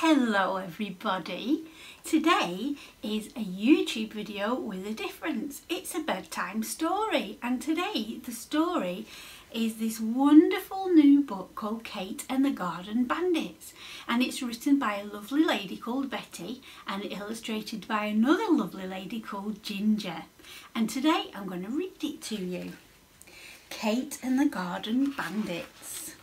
Hello everybody. Today is a YouTube video with a difference. It's a bedtime story, and today the story is this wonderful new book called Cate and the Garden Bandits, and it's written by a lovely lady called Betty and illustrated by another lovely lady called Ginger. And today I'm going to read it to you. Cate and the Garden Bandits.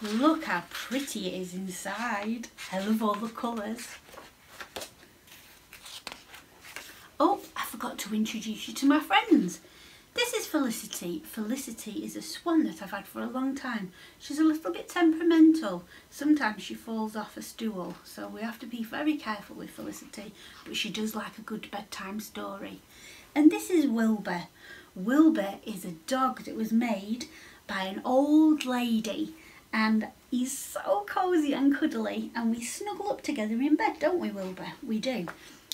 Look how pretty it is inside. I love all the colours. Oh, I forgot to introduce you to my friends. This is Felicity. Felicity is a swan that I've had for a long time. She's a little bit temperamental. Sometimes she falls off a stool, so we have to be very careful with Felicity, but she does like a good bedtime story. And this is Wilbur. Wilbur is a dog that was made by an old lady, and he's so cosy and cuddly, and we snuggle up together in bed, don't we, Wilbur? We do.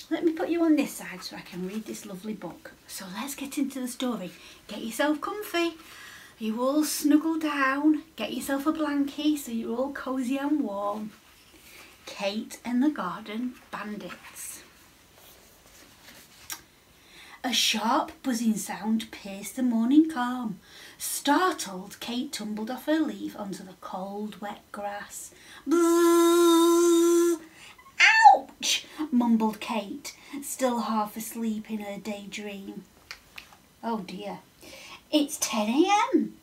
Let me put you on this side so I can read this lovely book. So let's get into the story. Get yourself comfy. You all snuggle down. Get yourself a blankie so you're all cosy and warm. Cate and the Garden Bandits. A sharp buzzing sound pierced the morning calm. Startled, Cate tumbled off her leaf onto the cold, wet grass. Bzzz! Ouch! Mumbled Cate, still half asleep in her daydream. Oh dear. It's 10 a.m,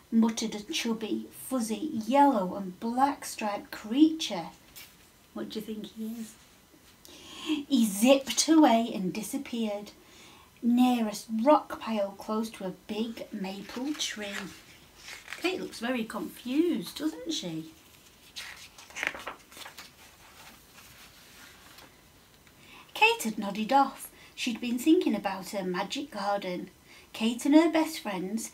muttered a chubby, fuzzy, yellow and black striped creature. What do you think he is? He zipped away and disappeared near a rock pile close to a big maple tree. Cate looks very confused, doesn't she? Cate had nodded off. She'd been thinking about her magic garden. Cate and her best friends,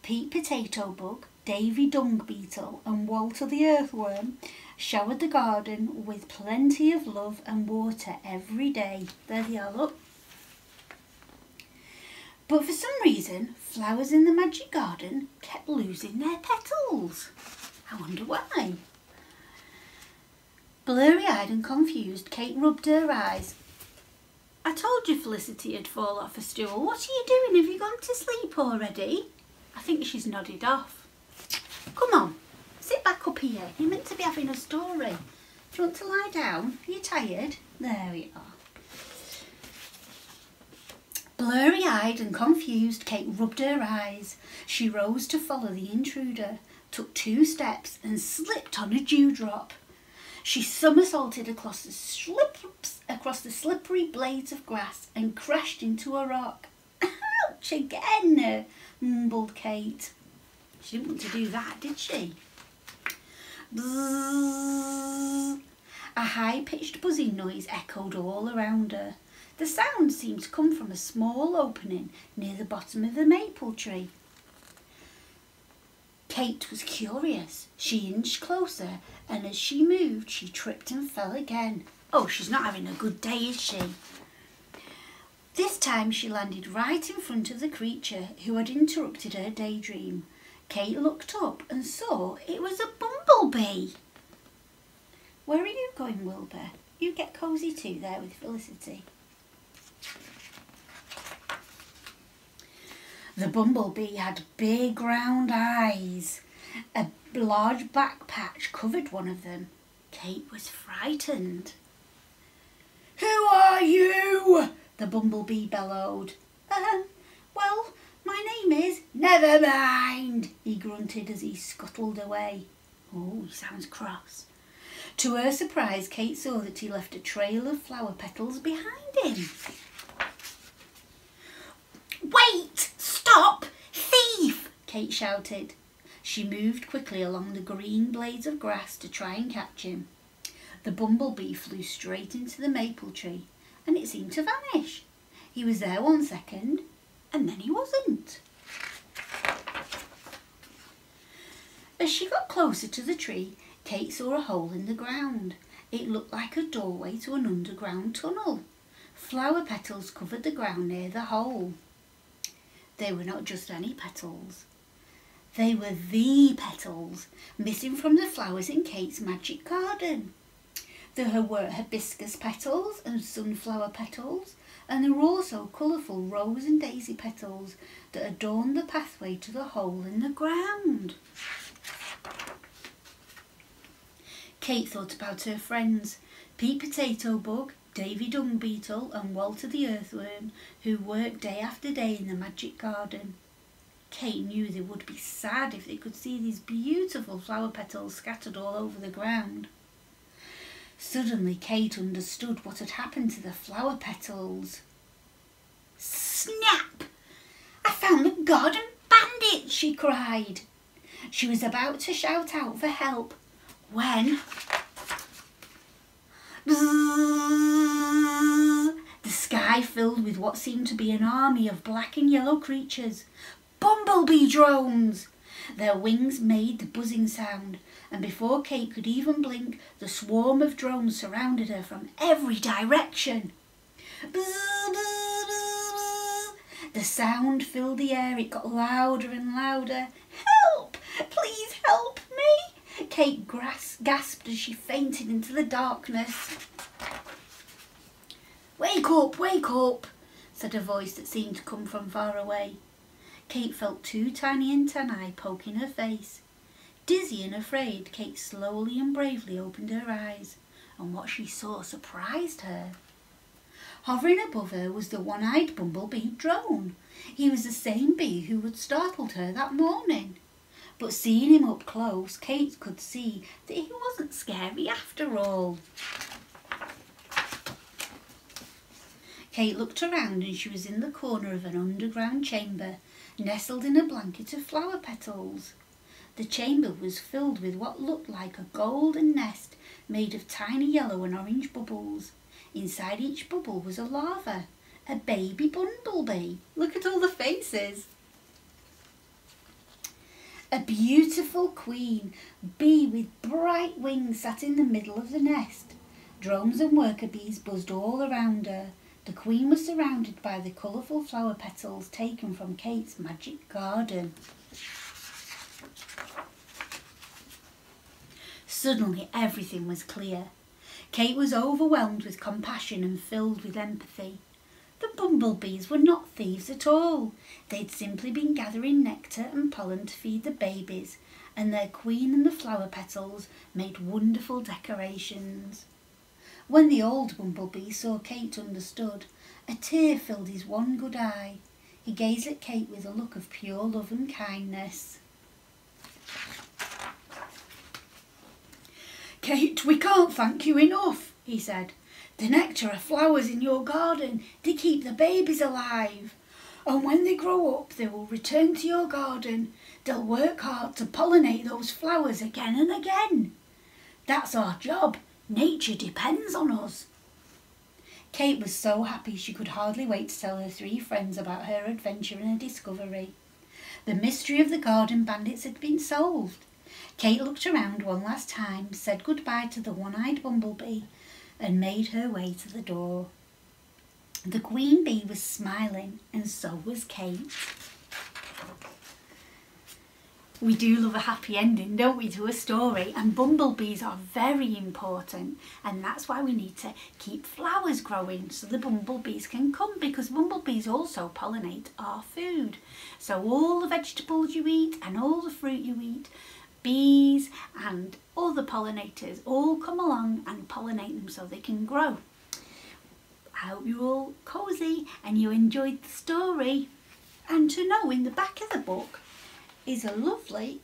Pete Potato Bug, Davy Dung Beetle and Walter the Earthworm, showered the garden with plenty of love and water every day. There they are, look. But for some reason, flowers in the magic garden kept losing their petals. I wonder why. Blurry-eyed and confused, Cate rubbed her eyes. I told you Felicity had fallen off a stool. What are you doing? Have you gone to sleep already? I think she's nodded off. Come on, sit back up here. You're meant to be having a story. Do you want to lie down? Are you tired? There we are. Blurry-eyed and confused, Cate rubbed her eyes. She rose to follow the intruder, took 2 steps and slipped on a dewdrop. She somersaulted across the slippery blades of grass and crashed into a rock. Ouch again, mumbled Cate. She didn't want to do that, did she? Bzzz. A high-pitched buzzing noise echoed all around her. The sound seemed to come from a small opening near the bottom of the maple tree. Cate was curious. She inched closer, and as she moved, she tripped and fell again. Oh, she's not having a good day, is she? This time she landed right in front of the creature who had interrupted her daydream. Cate looked up and saw it was a bumblebee. Where are you going, Wilbur? You get cosy too there with Felicity. The bumblebee had big round eyes. A large back patch covered one of them. Cate was frightened. Who are you? The bumblebee bellowed. Well, my name is... Never mind, he grunted as he scuttled away. Oh, he sounds cross. To her surprise, Cate saw that he left a trail of flower petals behind him. Wait! Stop! Thief! Cate shouted. She moved quickly along the green blades of grass to try and catch him. The bumblebee flew straight into the maple tree, and it seemed to vanish. He was there 1 second, and then he wasn't. As she got closer to the tree, Cate saw a hole in the ground. It looked like a doorway to an underground tunnel. Flower petals covered the ground near the hole. They were not just any petals. They were the petals missing from the flowers in Cate's magic garden. There were hibiscus petals and sunflower petals, and there were also colourful rose and daisy petals that adorned the pathway to the hole in the ground. Cate thought about her friends, Pete Potato Bug, Davy Dung Beetle and Walter the Earthworm, who worked day after day in the magic garden. Cate knew they would be sad if they could see these beautiful flower petals scattered all over the ground. Suddenly Cate understood what had happened to the flower petals. Snap! I found the Garden Bandits, she cried. She was about to shout out for help when the sky filled with what seemed to be an army of black and yellow creatures. Bumblebee drones! Their wings made the buzzing sound, and before Cate could even blink, the swarm of drones surrounded her from every direction. The sound filled the air. It got louder and louder. Help! Please help me! Cate gasped as she fainted into the darkness. Wake up, said a voice that seemed to come from far away. Cate felt two tiny antennae poking her face. Dizzy and afraid, Cate slowly and bravely opened her eyes, and what she saw surprised her. Hovering above her was the one-eyed bumblebee drone. He was the same bee who had startled her that morning. But seeing him up close, Cate could see that he wasn't scary after all. Cate looked around and she was in the corner of an underground chamber, nestled in a blanket of flower petals. The chamber was filled with what looked like a golden nest made of tiny yellow and orange bubbles. Inside each bubble was a larva, a baby bumblebee. Look at all the faces. A beautiful queen bee with bright wings sat in the middle of the nest. Drones and worker bees buzzed all around her. The queen was surrounded by the colourful flower petals taken from Cate's magic garden. Suddenly everything was clear. Cate was overwhelmed with compassion and filled with empathy. The bumblebees were not thieves at all. They'd simply been gathering nectar and pollen to feed the babies, and their queen and the flower petals made wonderful decorations. When the old bumblebee saw Cate understood, a tear filled his one good eye. He gazed at Cate with a look of pure love and kindness. Cate, we can't thank you enough, he said. The nectar of flowers in your garden, they keep the babies alive. And when they grow up, they will return to your garden. They'll work hard to pollinate those flowers again and again. That's our job. Nature depends on us. Cate was so happy she could hardly wait to tell her three friends about her adventure and her discovery. The mystery of the Garden Bandits had been solved. Cate looked around one last time, said goodbye to the one-eyed bumblebee, and made her way to the door. The queen bee was smiling, and so was Cate. We do love a happy ending, don't we, to a story? And bumblebees are very important, and that's why we need to keep flowers growing so the bumblebees can come, because bumblebees also pollinate our food. So all the vegetables you eat and all the fruit you eat, bees and other pollinators all come along and pollinate them so they can grow. I hope you're all cosy and you enjoyed the story. And to know, in the back of the book is a lovely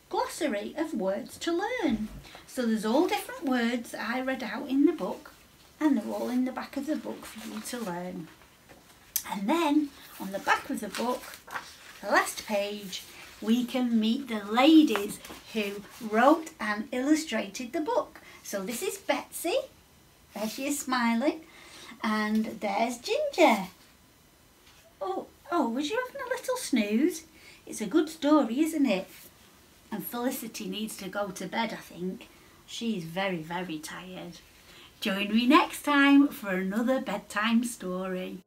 glossary of words to learn. So there's all different words I read out in the book, and they're all in the back of the book for you to learn. And then on the back of the book, the last page, we can meet the ladies who wrote and illustrated the book. So this is Betsy, there she is smiling, and there's Ginger. Oh, was you having a little snooze? It's a good story, isn't it? And Felicity needs to go to bed, I think. She's very, very tired. Join me next time for another bedtime story.